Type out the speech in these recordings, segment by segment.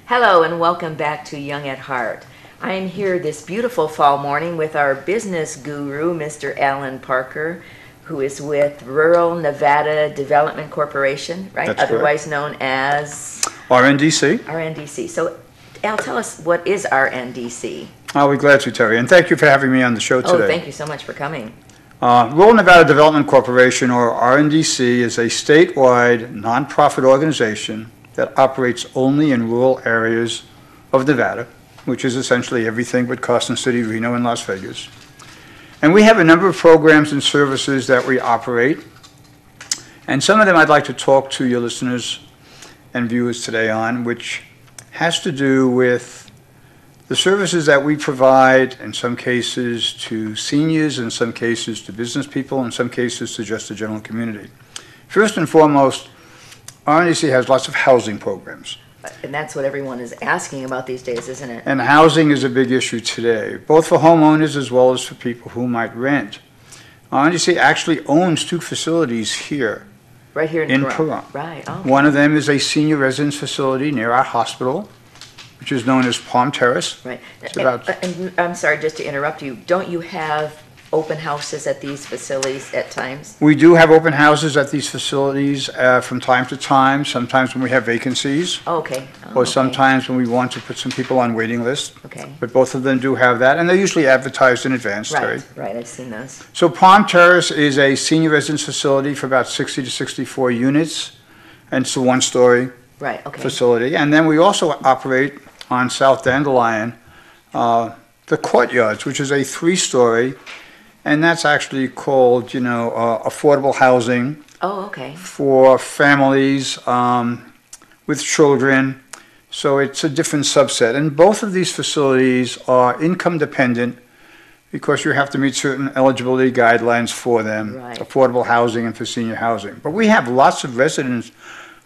Hello and welcome back to Young at Heart. I am here this beautiful fall morning with our business guru, Mr. Alan Parker, who is with Rural Nevada Development Corporation, right? That's Otherwise known as RNDC. RNDC. So, Al, tell us, what is RNDC? I'll be glad to, Terry. And thank you for having me on the show today. Oh, thank you so much for coming. Rural Nevada Development Corporation, or RNDC, is a statewide nonprofit organization that operates only in rural areas of Nevada, which is essentially everything but Carson City, Reno, and Las Vegas. And we have a number of programs and services that we operate. And some of them I'd like to talk to your listeners and viewers today on, which has to do with the services that we provide, in some cases to seniors, in some cases to business people, in some cases to just the general community. First and foremost, RNDC has lots of housing programs. And that's what everyone is asking about these days, isn't it? And housing is a big issue today, both for homeowners as well as for people who might rent. RNDC actually owns two facilities here. Right here in Pahrump. Right. Okay. One of them is a senior residence facility near our hospital, which is known as Palm Terrace. Right. It's about And I'm sorry, just to interrupt you, don't you have open houses at these facilities at times? We do have open houses at these facilities from time to time, sometimes when we have vacancies, Oh, okay. Oh, or okay. sometimes when we want to put some people on waiting lists. Okay. But both of them do have that, and they're usually advertised in advance, Terry. Right, I've seen those. So Palm Terrace is a senior residence facility for about 60 to 64 units, and it's a one-story Right, okay. facility. And then we also operate on South Dandelion, the Courtyards, which is a three-story, and that's actually called, affordable housing Oh, okay. for families with children. So it's a different subset. And both of these facilities are income dependent because you have to meet certain eligibility guidelines for them, Right. affordable housing and for senior housing. But we have lots of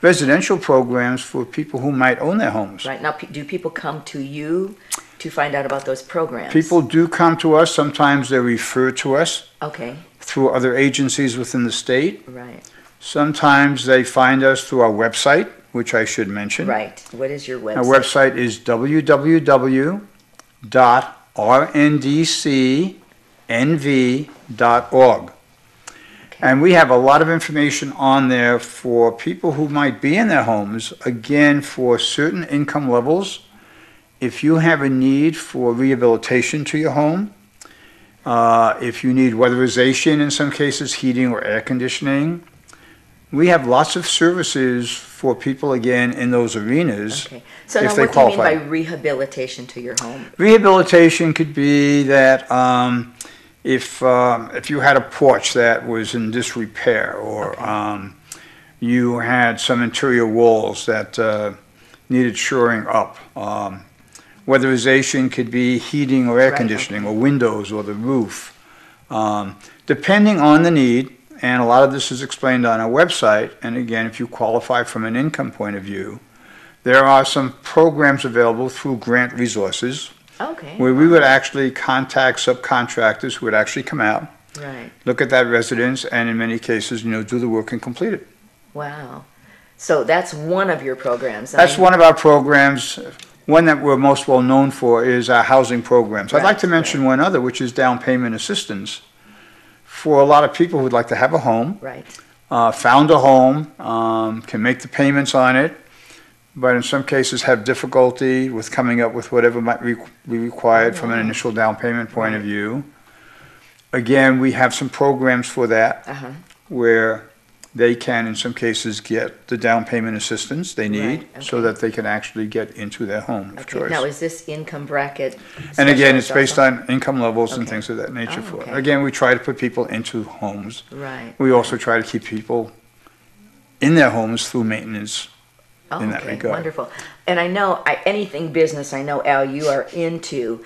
residential programs for people who might own their homes. Right. Now, do people come to you to find out about those programs? People do come to us. Sometimes they're referred to us Okay. through other agencies within the state. Right. Sometimes they find us through our website, which I should mention. Right. What is your website? Our website is www.rndcnv.org. And we have a lot of information on there for people who might be in their homes, again, for certain income levels. If you have a need for rehabilitation to your home, if you need weatherization, in some cases heating or air conditioning, we have lots of services for people, again, in those arenas. Okay. So if now they what do you mean qualify. by rehabilitation to your home? Rehabilitation could be that if you had a porch that was in disrepair, or you had some interior walls that needed shoring up. Weatherization could be heating or air conditioning, or windows, or the roof. Depending on the need, and a lot of this is explained on our website, and again, if you qualify from an income point of view, there are some programs available through grant resources Okay. where we would actually contact subcontractors who would actually come out, Right. look at that residence, and in many cases, do the work and complete it. Wow. So that's one of your programs. That's one of our programs. One that we're most well known for is our housing programs. I'd like to mention one other, which is down payment assistance for a lot of people who'd like to have a home, Right. found a home, can make the payments on it, but in some cases have difficulty with coming up with whatever might be required from an initial down payment point of view. Again, we have some programs for that where they can, in some cases, get the down payment assistance they need so that they can actually get into their home of choice. Now, is this income bracket? And again, it's specialized based on income levels and Okay. things of that nature. Oh, For okay. Again, we try to put people into homes. Right. We also try to keep people in their homes through maintenance. Oh, in that okay, regard. wonderful. And I know anything business, I know, Al, you are into.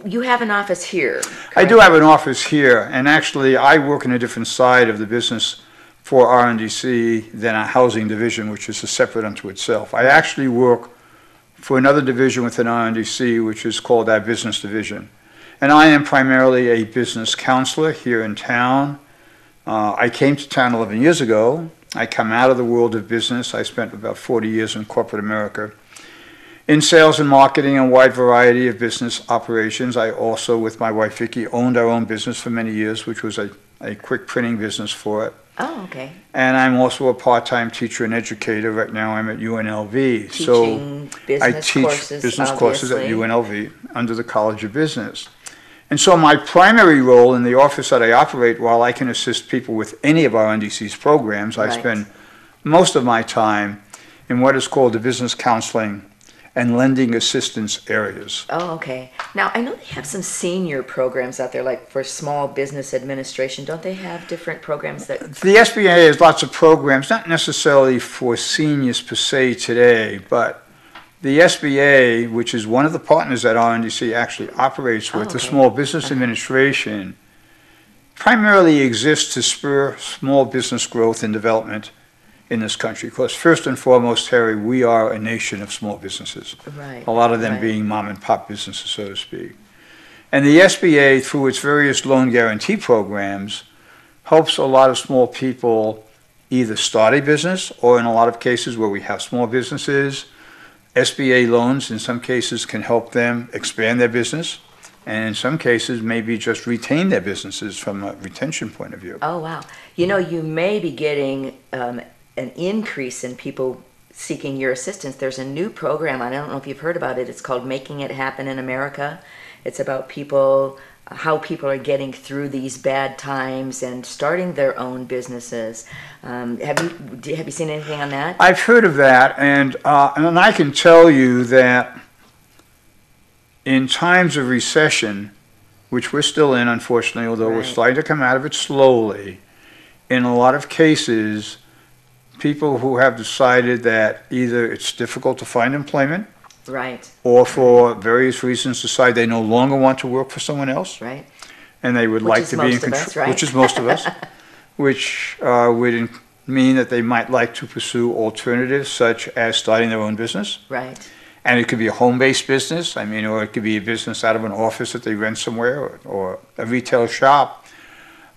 You have an office here. I do have an office here, and actually I work in a different side of the business for RNDC than a housing division, which is a separate unto itself. I actually work for another division within RNDC, which is called our business division. And I am primarily a business counselor here in town. I came to town 11 years ago. I come out of the world of business. I spent about 40 years in corporate America. In sales and marketing, a wide variety of business operations. I also, with my wife Vicki, owned our own business for many years, which was a quick printing business for it. Oh, okay. And I'm also a part-time teacher and educator. Right now I'm at UNLV. Teaching I business teach courses, business courses at obviously. UNLV under the College of Business. And so my primary role in the office that I operate, while I can assist people with any of our NDC's programs, I Right. spend most of my time in what is called the business counseling and lending assistance areas. Oh, okay. Now, I know they have some senior programs out there, like for small business administration. Don't they have different programs that? The SBA has lots of programs, not necessarily for seniors per se today, but the SBA, which is one of the partners that RNDC actually operates with, the okay. Small Business Administration, primarily exists to spur small business growth and development in this country. Because first and foremost, Harry, we are a nation of small businesses. Right. A lot of them right. being mom and pop businesses, so to speak. And the SBA, through its various loan guarantee programs, helps a lot of small people either start a business, or in a lot of cases where we have small businesses, SBA loans in some cases can help them expand their business, and in some cases maybe just retain their businesses from a retention point of view. Oh, wow. You know, you may be getting an increase in people seeking your assistance. There's a new program, I don't know if you've heard about it, it's called Making It Happen in America. It's about people, how people are getting through these bad times and starting their own businesses. Have you seen anything on that? I've heard of that, and I can tell you that in times of recession, which we're still in, unfortunately, although we're Right. starting to come out of it slowly, in a lot of cases, people who have decided that either it's difficult to find employment, Right, or for various reasons decide they no longer want to work for someone else, right. and they would Which like is to be in most of control, us, right? which is most of us, which would mean that they might like to pursue alternatives such as starting their own business. Right, And it could be a home-based business, or it could be a business out of an office that they rent somewhere, or a retail shop.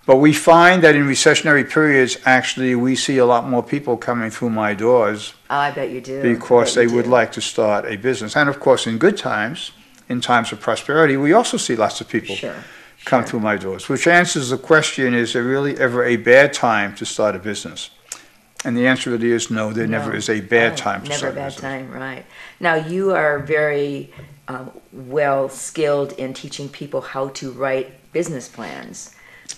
But we find that in recessionary periods, actually, we see a lot more people coming through my doors oh, I bet you do. because I bet they you would do. like to start a business. And of course, in good times, in times of prosperity, we also see lots of people Sure, come sure. through my doors, which answers the question, is there really ever a bad time to start a business? And the answer really is no, there never No. is a bad Oh, time to never start a a bad business. time, right. Now, you are very well skilled in teaching people how to write business plans.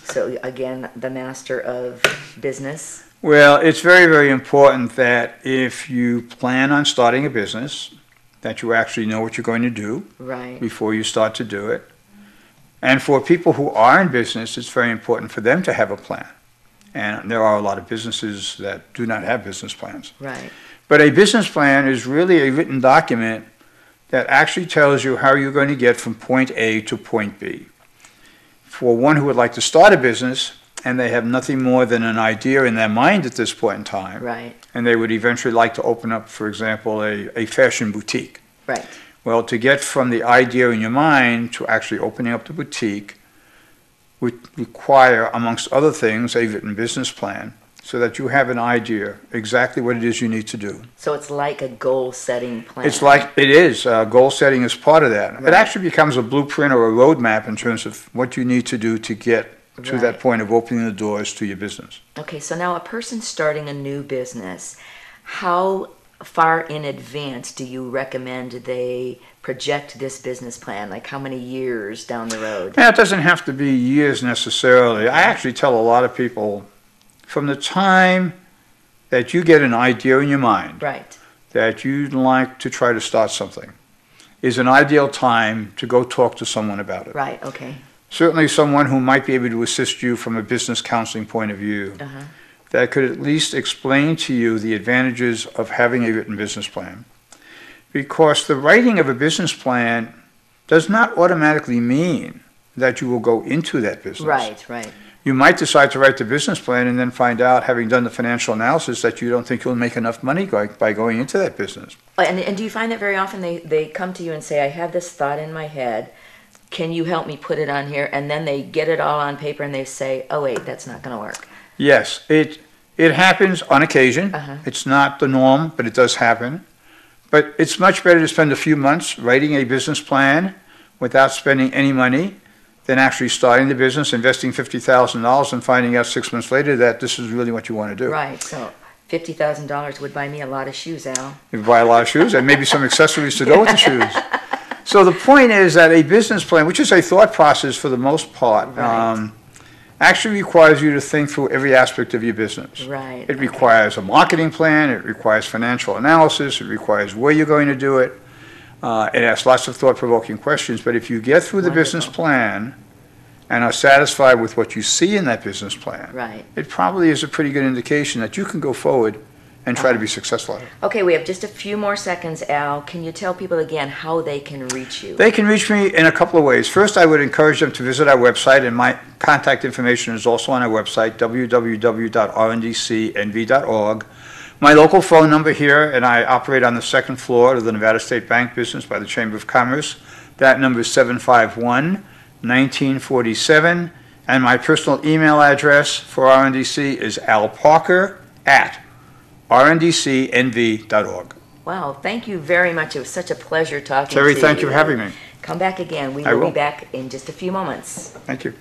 So again, the master of business. Well, it's very, very important that if you plan on starting a business, that you actually know what you're going to do Right, before you start to do it. And for people who are in business, it's very important for them to have a plan. And there are a lot of businesses that do not have business plans. right, But a business plan is really a written document that actually tells you how you're going to get from point A to point B. For one who would like to start a business and they have nothing more than an idea in their mind at this point in time, right, and they would eventually like to open up, for example, a fashion boutique. right. Well, to get from the idea in your mind to actually opening up the boutique would require, amongst other things, a written business plan so that you have an idea exactly what it is you need to do. So it's like a goal-setting plan. It's like, it is, goal setting is part of that. It Right. actually becomes a blueprint or a roadmap in terms of what you need to do to get to that Right. point of opening the doors to your business. Okay, so now a person starting a new business, how far in advance do you recommend they project this business plan? Like how many years down the road? Now, it doesn't have to be years necessarily. I actually tell a lot of people, from the time that you get an idea in your mind Right, that you'd like to try to start something, is an ideal time to go talk to someone about it. right, okay. Certainly someone who might be able to assist you from a business counseling point of view, Uh-huh. that could at least explain to you the advantages of having a written business plan. Because the writing of a business plan does not automatically mean that you will go into that business. Right, right. You might decide to write the business plan and then find out, having done the financial analysis, that you don't think you'll make enough money by going into that business. And do you find that very often they come to you and say, I have this thought in my head, can you help me put it on here? And then they get it all on paper and they say, oh wait, that's not going to work. Yes, it happens on occasion. Uh-huh. It's not the norm, but it does happen. But it's much better to spend a few months writing a business plan without spending any money than actually starting the business, investing $50,000 and finding out 6 months later that this is really what you want to do. Right, so $50,000 would buy me a lot of shoes, Al. You buy a lot of shoes and maybe some accessories to go with the shoes. So the point is that a business plan, which is a thought process for the most part, Right. actually requires you to think through every aspect of your business. Right. It requires a marketing plan, it requires financial analysis, it requires where you're going to do it. It asks lots of thought-provoking questions, but if you get through the business Wonderful. plan and are satisfied with what you see in that business plan, Right. it probably is a pretty good indication that you can go forward and try to be successful at it. Okay, we have just a few more seconds, Al. Can you tell people again how they can reach you? They can reach me in a couple of ways. First, I would encourage them to visit our website, and my contact information is also on our website, www.rndcnv.org. My local phone number here, and I operate on the second floor of the Nevada State Bank business by the Chamber of Commerce. That number is 751-1947, and my personal email address for RNDC is alparker@rndcnv.org. Wow, thank you very much. It was such a pleasure talking Terry, to you. thank you for having me. Come back again. We I will will. be back in just a few moments. Thank you.